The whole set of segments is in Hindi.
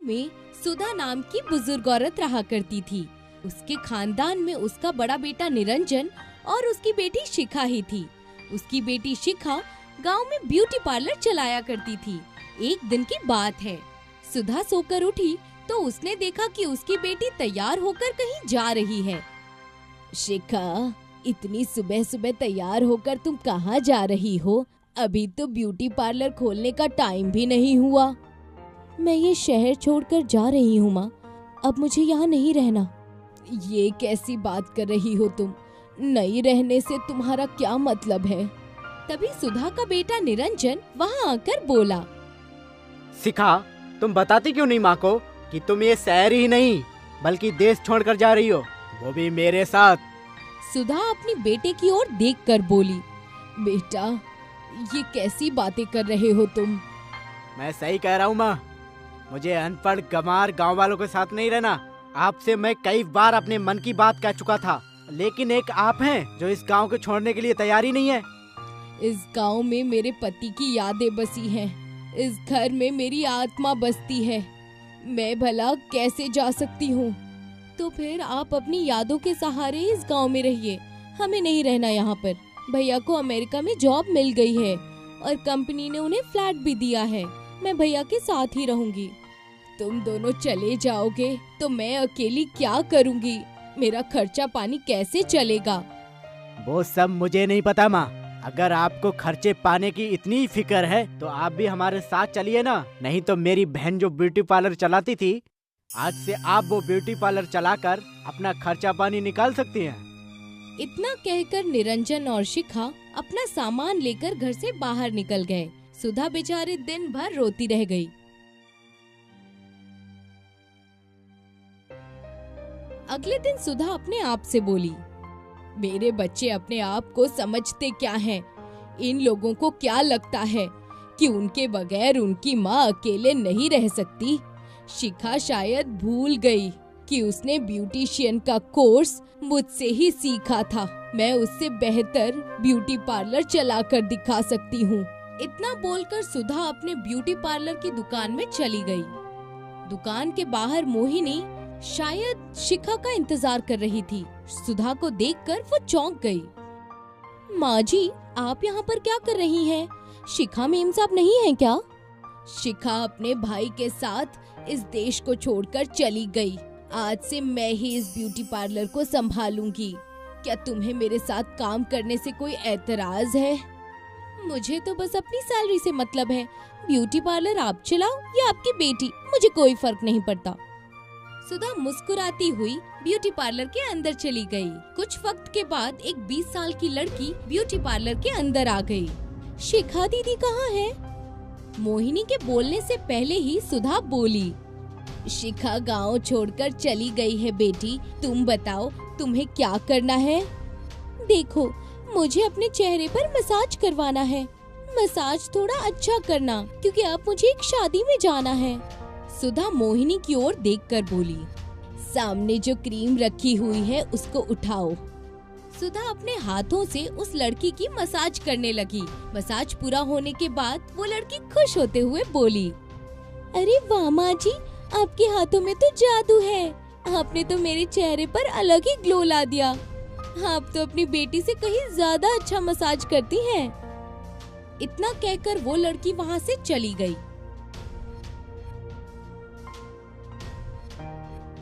में सुधा नाम की बुजुर्ग औरत रहा करती थी। उसके खानदान में उसका बड़ा बेटा निरंजन और उसकी बेटी शिखा ही थी। उसकी बेटी शिखा गांव में ब्यूटी पार्लर चलाया करती थी। एक दिन की बात है, सुधा सोकर उठी तो उसने देखा कि उसकी बेटी तैयार होकर कहीं जा रही है। शिखा, इतनी सुबह सुबह तैयार होकर तुम कहाँ जा रही हो? अभी तो ब्यूटी पार्लर खोलने का टाइम भी नहीं हुआ। मैं ये शहर छोड़कर जा रही हूँ माँ, अब मुझे यहाँ नहीं रहना। ये कैसी बात कर रही हो तुम? नहीं रहने से तुम्हारा क्या मतलब है? तभी सुधा का बेटा निरंजन वहाँ आकर बोला, शिखा, तुम बताती क्यों नहीं माँ को कि तुम ये शहर ही नहीं बल्कि देश छोड़कर जा रही हो, वो भी मेरे साथ। सुधा अपनी बेटे की ओर देखकर बोली, बेटा, ये कैसी बातें कर रहे हो तुम? मैं सही कह रहा हूँ माँ, मुझे अनपढ़ गंवार गांव वालों के साथ नहीं रहना। आपसे मैं कई बार अपने मन की बात कह चुका था, लेकिन एक आप हैं जो इस गांव को छोड़ने के लिए तैयार ही नहीं है। इस गांव में मेरे पति की यादें बसी हैं। इस घर में मेरी आत्मा बसती है। मैं भला कैसे जा सकती हूँ? तो फिर आप अपनी यादों के सहारे इस गांव में रहिए, हमें नहीं रहना यहाँ पर। भैया को अमेरिका में जॉब मिल गई है और कंपनी ने उन्हें फ्लैट भी दिया है। मैं भैया के साथ ही रहूंगी। तुम दोनों चले जाओगे तो मैं अकेली क्या करूंगी? मेरा खर्चा पानी कैसे चलेगा? वो सब मुझे नहीं पता माँ। अगर आपको खर्चे पाने की इतनी फिक्र है तो आप भी हमारे साथ चलिए ना। नहीं तो मेरी बहन जो ब्यूटी पार्लर चलाती थी, आज से आप वो ब्यूटी पार्लर चलाकर अपना खर्चा पानी निकाल सकती हैं। इतना कहकर निरंजन और शिखा अपना सामान लेकर घर से बाहर निकल गए। सुधा बेचारी दिन भर रोती रह गई। अगले दिन सुधा अपने आप से बोली, मेरे बच्चे अपने आप को समझते क्या हैं? इन लोगों को क्या लगता है कि उनके बगैर उनकी माँ अकेले नहीं रह सकती? शिखा शायद भूल गई कि उसने ब्यूटिशियन का कोर्स मुझसे ही सीखा था। मैं उससे बेहतर ब्यूटी पार्लर चलाकर दिखा सकती हूँ। इतना बोलकर सुधा अपने ब्यूटी पार्लर की दुकान में चली गई। दुकान के बाहर मोहिनी शायद शिखा का इंतजार कर रही थी। सुधा को देखकर वो चौंक गई। माँ जी, आप यहाँ पर क्या कर रही हैं? शिखा मेम साहब नहीं है क्या? शिखा अपने भाई के साथ इस देश को छोड़कर चली गई। आज से मैं ही इस ब्यूटी पार्लर को संभालूंगी। क्या तुम्हें मेरे साथ काम करने से कोई एतराज है? मुझे तो बस अपनी सैलरी से मतलब है। ब्यूटी पार्लर आप चलाओ या आपकी बेटी, मुझे कोई फर्क नहीं पड़ता। सुधा मुस्कुराती हुई ब्यूटी पार्लर के अंदर चली गई। कुछ वक्त के बाद एक 20 साल की लड़की ब्यूटी पार्लर के अंदर आ गई। शिखा दीदी कहाँ है? मोहिनी के बोलने से पहले ही सुधा बोली, शिखा गांव छोड़कर चली गई है बेटी। तुम बताओ, तुम्हें क्या करना है? देखो, मुझे अपने चेहरे पर मसाज करवाना है। मसाज थोड़ा अच्छा करना, क्योंकि अब मुझे एक शादी में जाना है। सुधा मोहिनी की ओर देखकर बोली, सामने जो क्रीम रखी हुई है उसको उठाओ। सुधा अपने हाथों से उस लड़की की मसाज करने लगी। मसाज पूरा होने के बाद वो लड़की खुश होते हुए बोली, अरे वाह माँ जी, आपके हाथों में तो जादू है। आपने तो मेरे चेहरे पर अलग ही ग्लो ला दिया। आप तो अपनी बेटी से कहीं ज्यादा अच्छा मसाज करती हैं। इतना कहकर वो लड़की वहाँ से चली गई।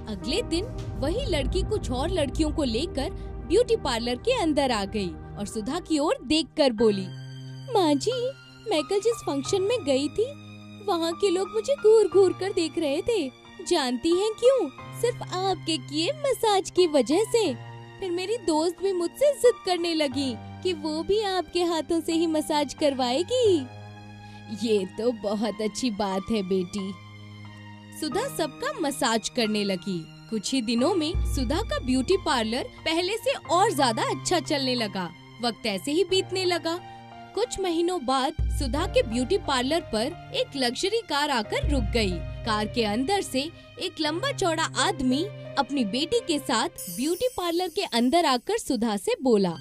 अगले दिन वही लड़की कुछ और लड़कियों को लेकर ब्यूटी पार्लर के अंदर आ गई और सुधा की ओर देखकर बोली, माँ जी, मैं कल जिस फंक्शन में गई थी, वहाँ के लोग मुझे घूर घूर कर देख रहे थे। जानती हैं क्यों? सिर्फ आपके किए मसाज की वजह से। फिर मेरी दोस्त भी मुझसे जिद करने लगी कि वो भी आपके हाथों से ही मसाज करवाएगी। ये तो बहुत अच्छी बात है बेटी। सुधा सबका मसाज करने लगी। कुछ ही दिनों में सुधा का ब्यूटी पार्लर पहले से और ज्यादा अच्छा चलने लगा। वक्त ऐसे ही बीतने लगा। कुछ महीनों बाद सुधा के ब्यूटी पार्लर पर एक लग्जरी कार आकर रुक गई। कार के अंदर से एक लंबा चौड़ा आदमी अपनी बेटी के साथ ब्यूटी पार्लर के अंदर आकर सुधा से बोला,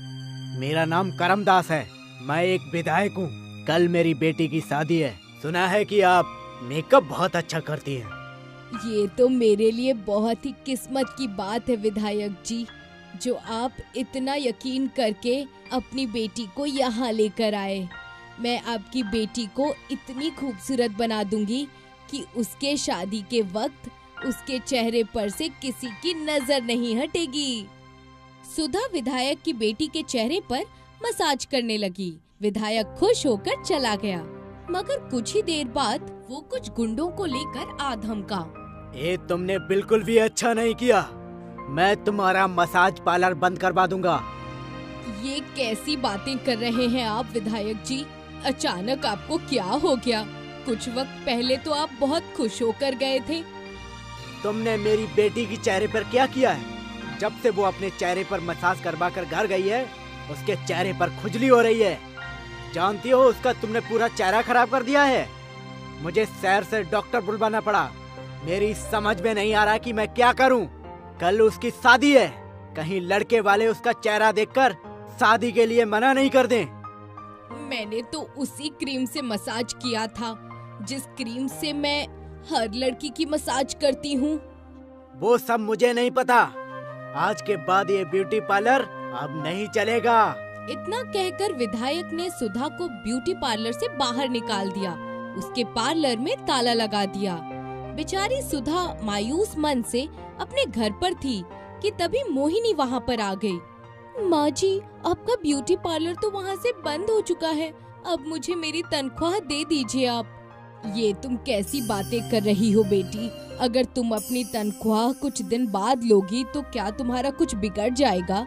मेरा नाम करमदास है, मैं एक विधायक हूँ। कल मेरी बेटी की शादी है। सुना है कि आप मेकअप बहुत अच्छा करती हैं। ये तो मेरे लिए बहुत ही किस्मत की बात है विधायक जी, जो आप इतना यकीन करके अपनी बेटी को यहाँ लेकर आए। मैं आपकी बेटी को इतनी खूबसूरत बना दूंगी कि उसके शादी के वक्त उसके चेहरे पर से किसी की नजर नहीं हटेगी। सुधा विधायक की बेटी के चेहरे पर मसाज करने लगी। विधायक खुश होकर चला गया, मगर कुछ ही देर बाद वो कुछ गुंडों को लेकर आ धमका। ये तुमने बिल्कुल भी अच्छा नहीं किया। मैं तुम्हारा मसाज पार्लर बंद करवा दूंगा। ये कैसी बातें कर रहे हैं आप विधायक जी? अचानक आपको क्या हो गया? कुछ वक्त पहले तो आप बहुत खुश होकर गए थे। तुमने मेरी बेटी की चेहरे पर क्या किया है? जब से वो अपने चेहरे पर मसाज करवा कर घर गई है, उसके चेहरे पर खुजली हो रही है। जानती हो, उसका तुमने पूरा चेहरा खराब कर दिया है। मुझे शहर से डॉक्टर बुलवाना पड़ा। मेरी समझ में नहीं आ रहा कि मैं क्या करूं। कल उसकी शादी है, कहीं लड़के वाले उसका चेहरा देखकर शादी के लिए मना नहीं कर दें। मैंने तो उसी क्रीम से मसाज किया था जिस क्रीम से मैं हर लड़की की मसाज करती हूँ। वो सब मुझे नहीं पता। आज के बाद ये ब्यूटी पार्लर अब नहीं चलेगा। इतना कहकर विधायक ने सुधा को ब्यूटी पार्लर से बाहर निकाल दिया। उसके पार्लर में ताला लगा दिया। बेचारी सुधा मायूस मन से अपने घर पर थी कि तभी मोहिनी वहाँ पर आ गई। माँ जी, आपका ब्यूटी पार्लर तो वहाँ से बंद हो चुका है। अब मुझे मेरी तनख्वाह दे दीजिए आप। ये तुम कैसी बातें कर रही हो बेटी? अगर तुम अपनी तनख्वाह कुछ दिन बाद लोगी तो क्या तुम्हारा कुछ बिगड़ जाएगा?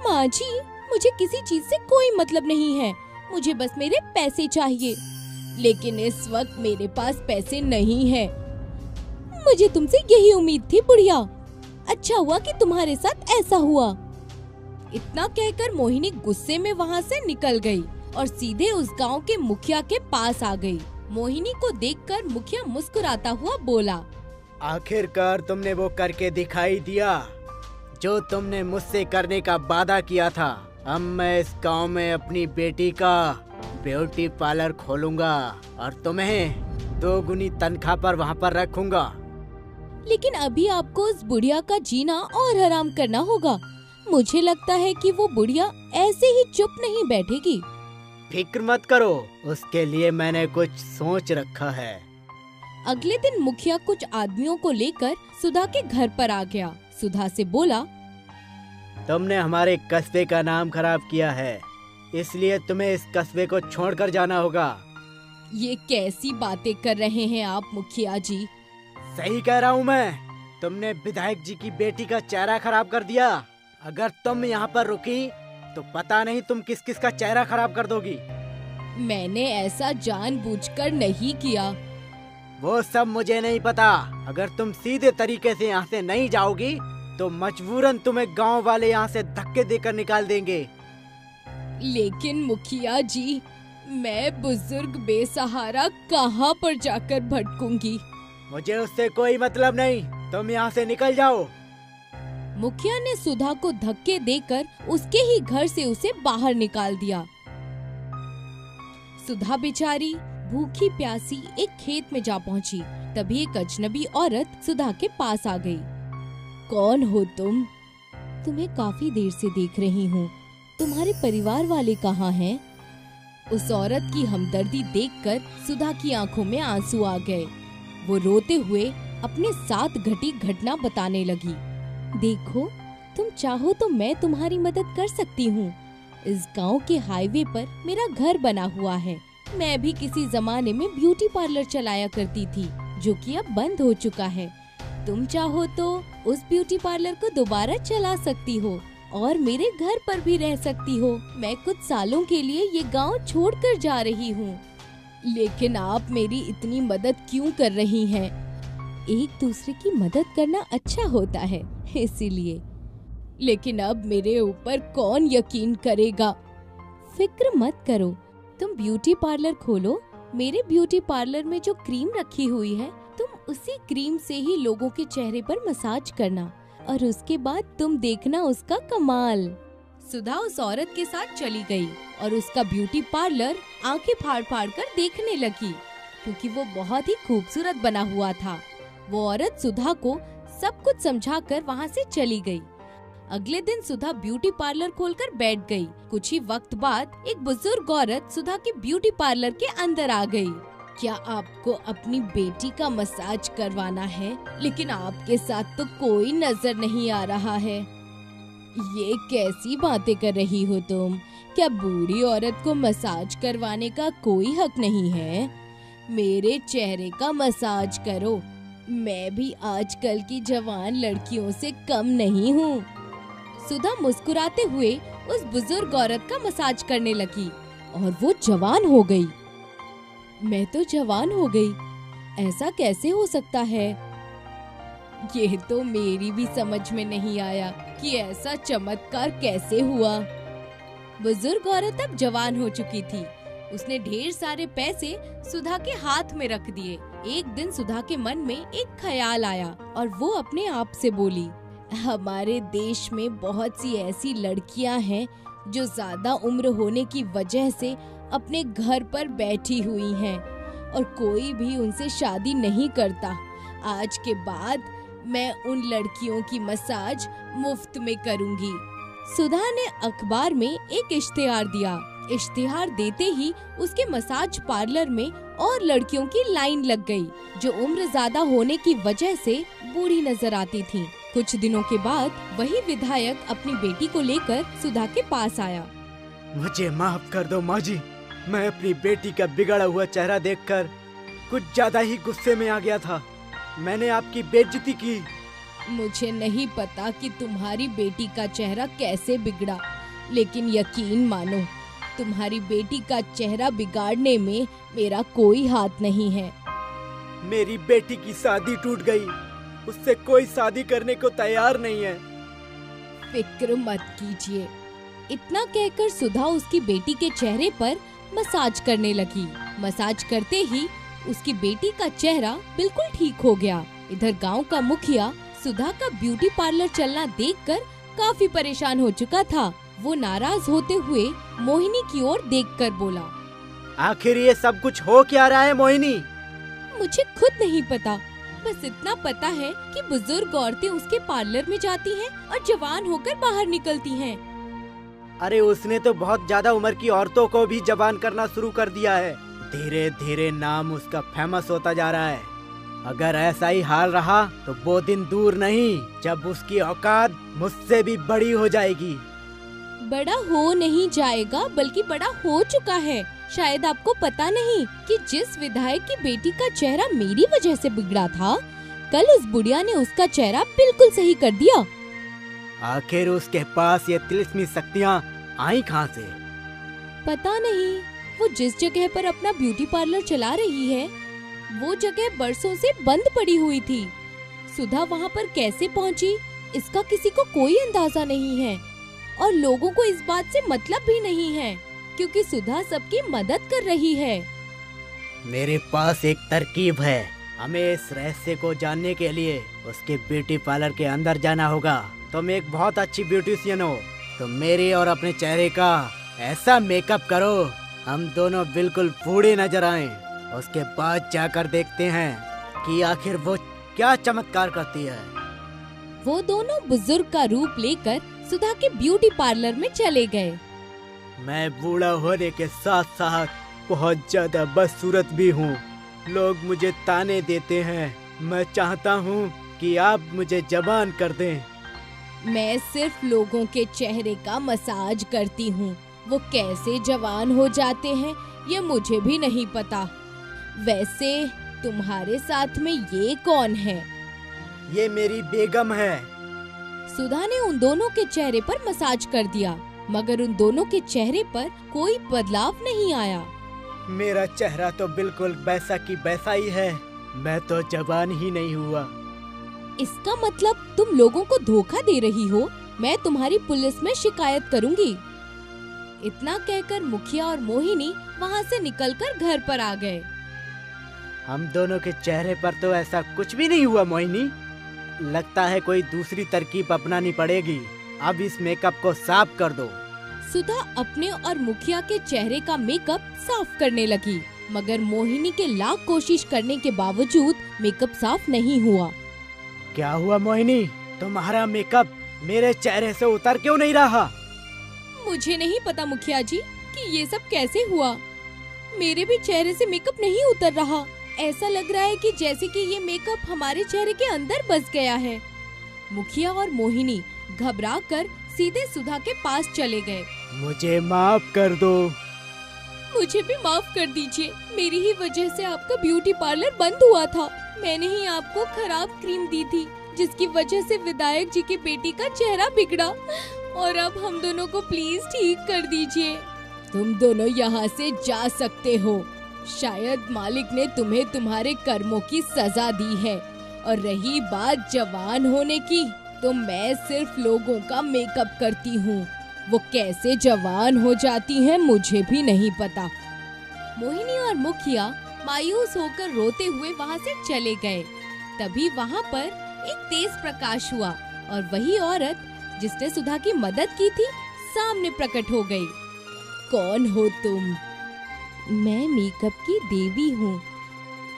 माँ जी, मुझे किसी चीज से कोई मतलब नहीं है। मुझे बस मेरे पैसे चाहिए, लेकिन इस वक्त मेरे पास पैसे नहीं है। मुझे तुमसे यही उम्मीद थी बुढ़िया। अच्छा हुआ कि तुम्हारे साथ ऐसा हुआ। इतना कहकर मोहिनी गुस्से में वहाँ से निकल गई और सीधे उस गांव के मुखिया के पास आ गई। मोहिनी को देखकर मुखिया मुस्कुराता हुआ बोला, आखिरकार तुमने वो करके दिखाई दिया जो तुमने मुझसे करने का वादा किया था। अब मैं इस गांव में अपनी बेटी का ब्यूटी पार्लर खोलूंगा और तुम्हें 2 गुनी तनख्वाह पर वहाँ पर रखूंगा। लेकिन अभी आपको उस बुढ़िया का जीना और हराम करना होगा। मुझे लगता है कि वो बुढ़िया ऐसे ही चुप नहीं बैठेगी। फिक्र मत करो, उसके लिए मैंने कुछ सोच रखा है। अगले दिन मुखिया कुछ आदमियों को लेकर सुधा के घर पर आ गया। सुधा से बोला, तुमने हमारे कस्बे का नाम खराब किया है, इसलिए तुम्हें इस कस्बे को छोड़कर जाना होगा। ये कैसी बातें कर रहे हैं आप मुखिया जी? सही कह रहा हूँ मैं। तुमने विधायक जी की बेटी का चेहरा खराब कर दिया। अगर तुम यहाँ पर रुकी तो पता नहीं तुम किस किस का चेहरा खराब कर दोगी। मैंने ऐसा जानबूझकर नहीं किया। वो सब मुझे नहीं पता। अगर तुम सीधे तरीके से यहाँ से नहीं जाओगी तो मजबूरन तुम्हें गांव वाले यहाँ से धक्के देकर निकाल देंगे। लेकिन मुखिया जी, मैं बुजुर्ग बेसहारा कहाँ पर जाकर भटकूंगी? मुझे उससे कोई मतलब नहीं, तुम यहाँ से निकल जाओ। मुखिया ने सुधा को धक्के देकर उसके ही घर से उसे बाहर निकाल दिया। सुधा बेचारी भूखी प्यासी एक खेत में जा पहुंची। तभी एक अजनबी औरत सुधा के पास आ गई। कौन हो तुम? तुम्हें काफी देर से देख रही हूँ। तुम्हारे परिवार वाले कहाँ हैं? उस औरत की हमदर्दी देखकर सुधा की आंखों में आंसू आ गए। वो रोते हुए अपने साथ घटी घटना बताने लगी। देखो, तुम चाहो तो मैं तुम्हारी मदद कर सकती हूँ। इस गांव के हाईवे पर मेरा घर बना हुआ है। मैं भी किसी जमाने में ब्यूटी पार्लर चलाया करती थी, जो कि अब बंद हो चुका है। तुम चाहो तो उस ब्यूटी पार्लर को दोबारा चला सकती हो और मेरे घर पर भी रह सकती हो। मैं कुछ सालों के लिए ये गांव छोड़कर जा रही हूँ। लेकिन आप मेरी इतनी मदद क्यों कर रही हैं? एक दूसरे की मदद करना अच्छा होता है, इसीलिए। लेकिन अब मेरे ऊपर कौन यकीन करेगा? फिक्र मत करो, तुम ब्यूटी पार्लर खोलो। मेरे ब्यूटी पार्लर में जो क्रीम रखी हुई है, तुम उसी क्रीम से ही लोगों के चेहरे पर मसाज करना और उसके बाद तुम देखना उसका कमाल। सुधा उस औरत के साथ चली गई और उसका ब्यूटी पार्लर आंखें फाड़ फाड़ कर देखने लगी, क्योंकि वो बहुत ही खूबसूरत बना हुआ था। वो औरत सुधा को सब कुछ समझाकर वहाँ से चली गई। अगले दिन सुधा ब्यूटी पार्लर खोलकर बैठ गई। कुछ ही वक्त बाद एक बुजुर्ग औरत सुधा के ब्यूटी पार्लर के अंदर आ गई। क्या आपको अपनी बेटी का मसाज करवाना है? लेकिन आपके साथ तो कोई नजर नहीं आ रहा है। ये कैसी बातें कर रही हो तुम? क्या बूढ़ी औरत को मसाज करवाने का कोई हक नहीं है? मेरे चेहरे का मसाज करो। मैं भी आजकल की जवान लड़कियों से कम नहीं हूँ। सुधा मुस्कुराते हुए उस बुजुर्ग औरत का मसाज करने लगी और वो जवान हो गई। मैं तो जवान हो गई, ऐसा कैसे हो सकता है? ये तो मेरी भी समझ में नहीं आया कि ऐसा चमत्कार कैसे हुआ। बुजुर्ग औरत अब जवान हो चुकी थी। उसने ढेर सारे पैसे सुधा के हाथ में रख दिए। एक दिन सुधा के मन में एक ख्याल आया और वो अपने आप से बोली, हमारे देश में बहुत सी ऐसी लड़कियां हैं जो ज्यादा उम्र होने की वजह से अपने घर पर बैठी हुई हैं और कोई भी उनसे शादी नहीं करता। आज के बाद मैं उन लड़कियों की मसाज मुफ्त में करूंगी। सुधा ने अखबार में एक इश्तिहार दिया। इश्तिहार देते ही उसके मसाज पार्लर में और लड़कियों की लाइन लग गई जो उम्र ज्यादा होने की वजह से बूढ़ी नजर आती थीं। कुछ दिनों के बाद वही विधायक अपनी बेटी को लेकर सुधा के पास आया। मुझे माफ कर दो माँ जी, मैं अपनी बेटी का बिगड़ा हुआ चेहरा देखकर कुछ ज्यादा ही गुस्से में आ गया था। मैंने आपकी बेइज्जती की। मुझे नहीं पता कि तुम्हारी बेटी का चेहरा कैसे बिगड़ा, लेकिन यकीन मानो तुम्हारी बेटी का चेहरा बिगाड़ने में मेरा कोई हाथ नहीं है। मेरी बेटी की शादी टूट गई, उससे कोई शादी करने को तैयार नहीं है। फिक्र मत कीजिए। इतना कहकर सुधा उसकी बेटी के चेहरे पर मसाज करने लगी। मसाज करते ही उसकी बेटी का चेहरा बिल्कुल ठीक हो गया। इधर गांव का मुखिया सुधा का ब्यूटी पार्लर चलना देखकर काफी परेशान हो चुका था। वो नाराज होते हुए मोहिनी की ओर देखकर बोला, आखिर ये सब कुछ हो क्या रहा है मोहिनी? मुझे खुद नहीं पता, बस इतना पता है कि बुजुर्ग औरतें उसके पार्लर में जाती हैं और जवान होकर बाहर निकलती हैं। अरे उसने तो बहुत ज्यादा उम्र की औरतों को भी जवान करना शुरू कर दिया है। धीरे धीरे नाम उसका फेमस होता जा रहा है। अगर ऐसा ही हाल रहा तो वो दिन दूर नहीं जब उसकी औकात मुझसे भी बड़ी हो जाएगी। बड़ा हो नहीं जाएगा बल्कि बड़ा हो चुका है। शायद आपको पता नहीं कि जिस विधायक की बेटी का चेहरा मेरी वजह से बिगड़ा था, कल उस बुढ़िया ने उसका चेहरा बिल्कुल सही कर दिया। आखिर उसके पास ये तिलिस्मी शक्तियाँ आई कहाँ से? पता नहीं। वो जिस जगह पर अपना ब्यूटी पार्लर चला रही है, वो जगह बरसों से बंद पड़ी हुई थी। सुधा वहाँ पर कैसे पहुँची, इसका किसी को कोई अंदाजा नहीं है और लोगों को इस बात से मतलब भी नहीं है, क्योंकि सुधा सबकी मदद कर रही है। मेरे पास एक तरकीब है। हमें इस रहस्य को जानने के लिए उसके ब्यूटी पार्लर के अंदर जाना होगा। तुम एक बहुत अच्छी ब्यूटिशियन हो, तो मेरे और अपने चेहरे का ऐसा मेकअप करो हम दोनों बिल्कुल बूढ़े नजर आएं। उसके बाद जाकर देखते हैं कि आखिर वो क्या चमत्कार करती है। वो दोनों बुजुर्ग का रूप लेकर सुधा के ब्यूटी पार्लर में चले गए। मैं बूढ़ा होने के साथ साथ बहुत ज्यादा बदसूरत भी हूँ। लोग मुझे ताने देते हैं। मैं चाहता हूँ कि आप मुझे जवान कर दें। मैं सिर्फ लोगों के चेहरे का मसाज करती हूँ। वो कैसे जवान हो जाते हैं ये मुझे भी नहीं पता। वैसे तुम्हारे साथ में ये कौन है? ये मेरी बेगम है। सुधा ने उन दोनों के चेहरे पर मसाज कर दिया, मगर उन दोनों के चेहरे पर कोई बदलाव नहीं आया। मेरा चेहरा तो बिल्कुल वैसा की वैसा ही है। मैं तो जवान ही नहीं हुआ। इसका मतलब तुम लोगों को धोखा दे रही हो। मैं तुम्हारी पुलिस में शिकायत करूंगी। इतना कहकर मुखिया और मोहिनी वहाँ से निकलकर घर पर आ गए। हम दोनों के चेहरे पर तो ऐसा कुछ भी नहीं हुआ मोहिनी। लगता है कोई दूसरी तरकीब अपनानी पड़ेगी। अब इस मेकअप को साफ कर दो। सुधा अपने और मुखिया के चेहरे का मेकअप साफ करने लगी। मगर मोहिनी के लाख कोशिश करने के बावजूद मेकअप साफ नहीं हुआ। क्या हुआ मोहिनी, तुम्हारा मेकअप मेरे चेहरे से उतर क्यों नहीं रहा? मुझे नहीं पता मुखिया जी कि ये सब कैसे हुआ। मेरे भी चेहरे से मेकअप नहीं उतर रहा। ऐसा लग रहा है कि जैसे कि ये मेकअप हमारे चेहरे के अंदर बस गया है। मुखिया और मोहिनी घबराकर सीधे सुधा के पास चले गए। मुझे माफ कर दो। मुझे भी माफ कर दीजिए। मेरी ही वजह से आपका ब्यूटी पार्लर बंद हुआ था। मैंने ही आपको खराब क्रीम दी थी, जिसकी वजह से विधायक जी की बेटी का चेहरा बिगड़ा। और अब हम दोनों को प्लीज ठीक कर दीजिए। तुम दोनों यहाँ से जा सकते हो। शायद मालिक ने तुम्हें तुम्हारे कर्मों की सजा दी है। और रही बात जवान होने की, तो मैं सिर्फ लोगों का मेकअप करती हूँ। वो कैसे जवान हो जाती हैं मुझे भी नहीं पता। मोहिनी और मुखिया मायूस होकर रोते हुए वहाँ से चले गए। तभी वहाँ पर एक तेज प्रकाश हुआ और वही औरत जिसने सुधा की मदद की थी सामने प्रकट हो गई। कौन हो तुम? मैं मेकअप की देवी हूँ।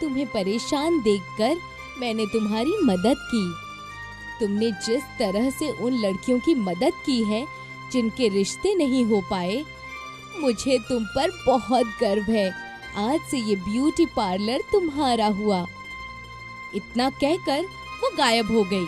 तुम्हें परेशान देखकर मैंने तुम्हारी मदद की। तुमने जिस तरह से उन लड़कियों की मदद की है जिनके रिश्ते नहीं हो पाए, मुझे तुम पर बहुत गर्व है। आज से ये ब्यूटी पार्लर तुम्हारा हुआ। इतना कहकर वो गायब हो गई।